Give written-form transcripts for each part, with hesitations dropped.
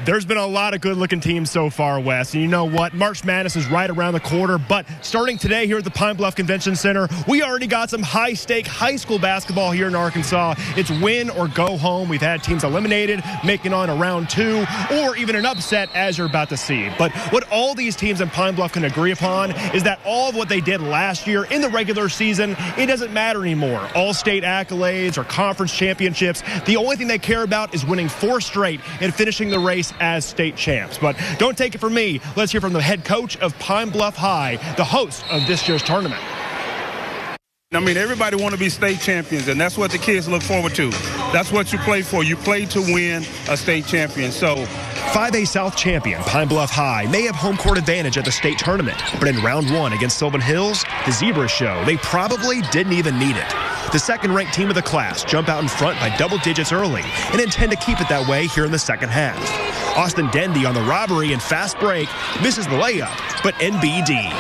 There's been a lot of good-looking teams so far, Wes. And you know what? March Madness is right around the corner. But starting today here at the Pine Bluff Convention Center, we already got some high-stake high school basketball here in Arkansas. It's win or go home. We've had teams eliminated, making on a round 2, or even an upset, as you're about to see. But what all these teams in Pine Bluff can agree upon is that all of what they did last year in the regular season, it doesn't matter anymore. All-state accolades or conference championships, the only thing they care about is winning 4 straight and finishing the race as state champs. But don't take it from me. Let's hear from the head coach of Pine Bluff High, the host of this year's tournament. I mean, everybody want to be state champions, and that's what the kids look forward to. That's what you play for. You play to win a state champion. So 5A South champion Pine Bluff High may have home court advantage at the state tournament, but in round 1 against Sylvan Hills, the Zebras show they probably didn't even need it. The second-ranked team of the class jump out in front by double digits early and intend to keep it that way here in the second half. Austin Dendy on the robbery and fast break misses the layup, but NBD.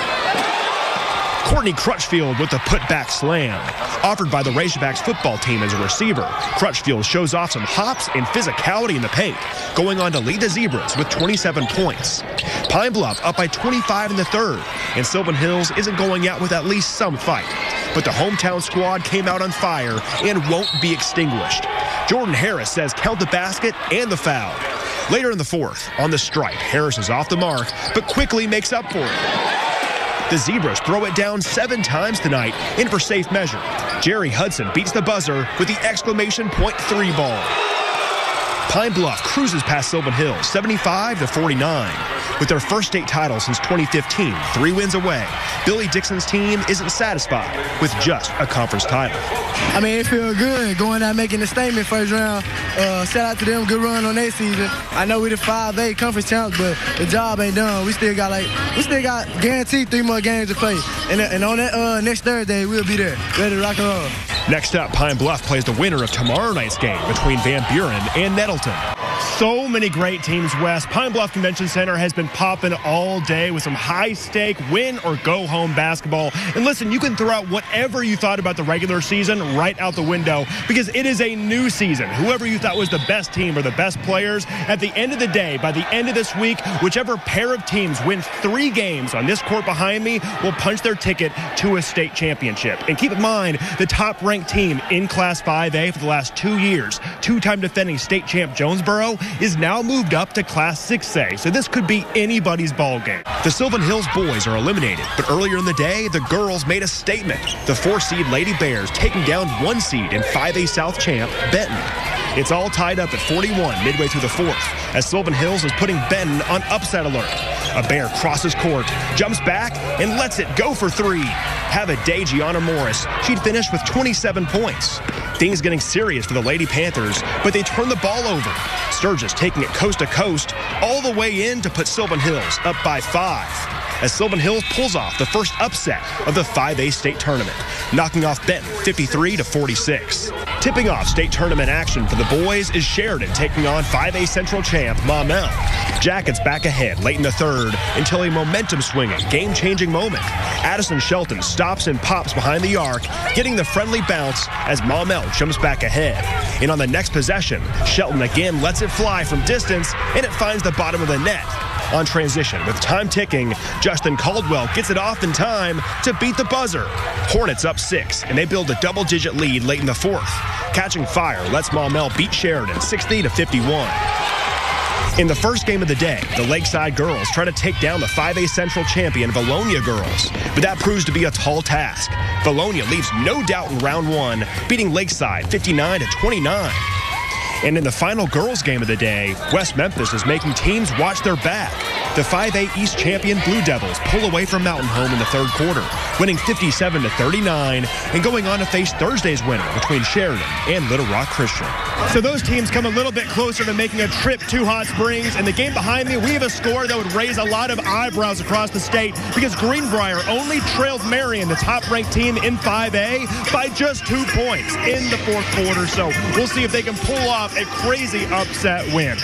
Courtney Crutchfield with the putback slam. Offered by the Razorbacks football team as a receiver, Crutchfield shows off some hops and physicality in the paint, going on to lead the Zebras with 27 points. Pine Bluff up by 25 in the third, and Sylvan Hills isn't going out with at least some fight. But the hometown squad came out on fire and won't be extinguished. Jordan Harris says count the basket and the foul. Later in the fourth, on the stripe, Harris is off the mark, but quickly makes up for it. The Zebras throw it down 7 times tonight, and for safe measure, Jerry Hudson beats the buzzer with the exclamation point 3 ball. Pine Bluff cruises past Sylvan Hills 75-49. With their first state title since 2015, 3 wins away, Billy Dixon's team isn't satisfied with just a conference title. I mean, it feels good going out making a statement first round. Shout out to them, good run on their season. I know we're the 5A conference champs, but the job ain't done. We still got guaranteed 3 more games to play. And on that next Thursday, we'll be there, ready to rock and roll. Next up, Pine Bluff plays the winner of tomorrow night's game between Van Buren and Nettleton. So many great teams, West. Pine Bluff Convention Center has been popping all day with some high-stake win-or-go-home basketball. And listen, you can throw out whatever you thought about the regular season right out the window because it is a new season. Whoever you thought was the best team or the best players, at the end of the day, by the end of this week, whichever pair of teams wins 3 games on this court behind me will punch their ticket to a state championship. And keep in mind, the top-ranked team in Class 5A for the last 2 years, 2-time defending state champ Jonesboro, is now moved up to Class 6A, so this could be anybody's ball game. The Sylvan Hills boys are eliminated, but earlier in the day, the girls made a statement. The 4-seed Lady Bears taking down 1 seed in 5A South champ Benton. It's all tied up at 41 midway through the 4th, as Sylvan Hills is putting Benton on upset alert. A Bear crosses court, jumps back, and lets it go for 3. Have a day, Gianna Morris. She'd finished with 27 points. Things getting serious for the Lady Panthers, but they turn the ball over. Sturgis taking it coast to coast, all the way in to put Sylvan Hills up by 5. As Sylvan Hills pulls off the first upset of the 5A state tournament, knocking off Benton 53-46. Tipping off state tournament action for the boys is Sheridan taking on 5A Central champ Maumelle. Jackets back ahead late in the third until a momentum-swinging, game-changing moment. Addison Shelton stops and pops behind the arc, getting the friendly bounce as Maumelle jumps back ahead. And on the next possession, Shelton again lets it fly from distance, and it finds the bottom of the net. On transition, with time ticking, Justin Caldwell gets it off in time to beat the buzzer. Hornets up 6, and they build a double-digit lead late in the 4th. Catching fire lets Maumelle beat Sheridan 60-51. In the first game of the day, the Lakeside girls try to take down the 5A Central champion Vilonia girls, but that proves to be a tall task. Vilonia leaves no doubt in round 1, beating Lakeside 59-29. And in the final girls game of the day, West Memphis is making teams watch their back. The 5A East champion Blue Devils pull away from Mountain Home in the third quarter, winning 57-39 and going on to face Thursday's winner between Sheridan and Little Rock Christian. So those teams come a little bit closer to making a trip to Hot Springs. And the game behind me, we have a score that would raise a lot of eyebrows across the state because Greenbrier only trails Marion, the top-ranked team in 5A, by just 2 points in the 4th quarter. So we'll see if they can pull off a crazy upset win.